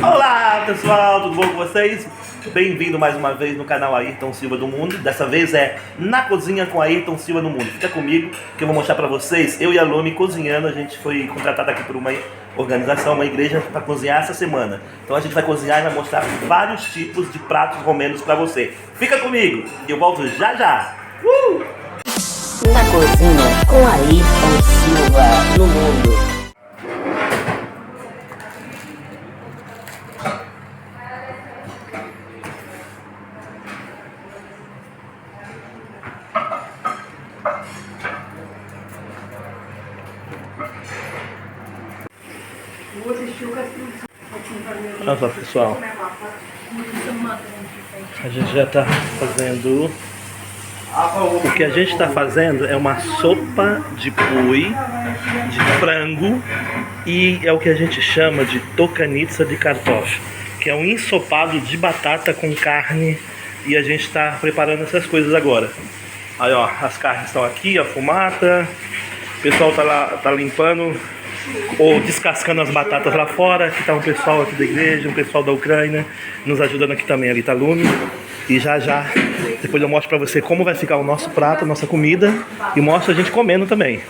Olá pessoal, tudo bom com vocês? Bem-vindo mais uma vez no canal Ayrton Silva do Mundo. Dessa vez é Na Cozinha com Ayrton Silva do Mundo. Fica comigo que eu vou mostrar pra vocês, eu e a Lumi cozinhando. A gente foi contratado aqui por uma organização, uma igreja, para cozinhar essa semana. Então a gente vai cozinhar e vai mostrar vários tipos de pratos romenos pra você. Fica comigo e eu volto já já! Na Cozinha com Ayrton Silva no Mundo. Olha só pessoal, a gente já está fazendo, o que a gente está fazendo é uma sopa de boi, de frango, e é o que a gente chama de tokanitsa de kartoff, que é um ensopado de batata com carne, e a gente está preparando essas coisas agora. Aí ó, as carnes estão aqui, a fumata, o pessoal tá limpando ou descascando as batatas lá fora. Aqui tá um pessoal aqui da igreja, um pessoal da Ucrânia nos ajudando aqui também. Ali tá Lumi. E já depois eu mostro pra você como vai ficar o nosso prato, nossa comida, e mostro a gente comendo também.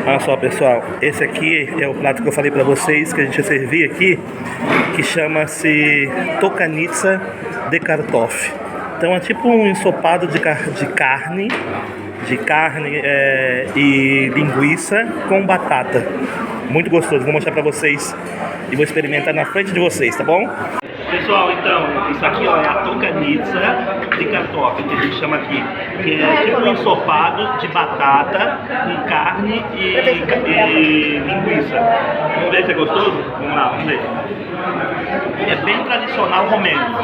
Olha só pessoal, esse aqui é o prato que eu falei pra vocês que a gente ia servir aqui, que chama-se tokanitsa de kartoff. Então é tipo um ensopado de carne e linguiça com batata. Muito gostoso, vou mostrar pra vocês e vou experimentar na frente de vocês, tá bom? Pessoal, então, isso aqui ó, é a tokanitsa de kartoff, que a gente chama aqui, que é tipo um ensopado de batata com carne e linguiça. Vamos ver se é gostoso? Vamos lá, vamos ver. É bem tradicional romeno.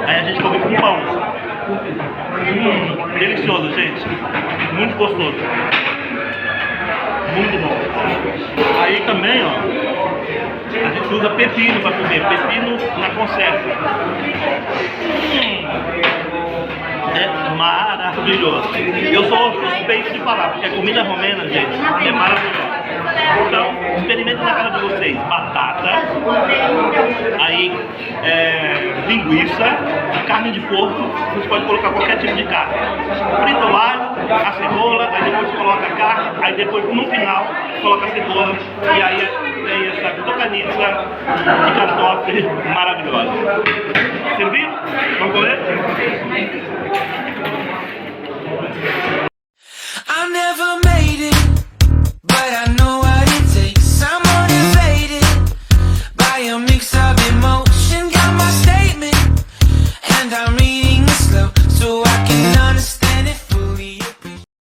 Aí a gente come com pão. Delicioso, gente. Muito gostoso. Muito bom. Aí também, ó, a gente usa pepino para comer, pepino na conserva. É maravilhoso. Eu sou suspeito de falar, porque a comida romena, gente, é maravilhosa. Então, experimente na casa de vocês. Batata, aí linguiça, carne de porco, você pode colocar qualquer tipo de carne. Frita o alho, a cebola, aí depois coloca a carne, aí depois no final coloca a cebola, e aí tem essa tokanitsa de kartoff maravilhosa. Serviu? Vamos comer?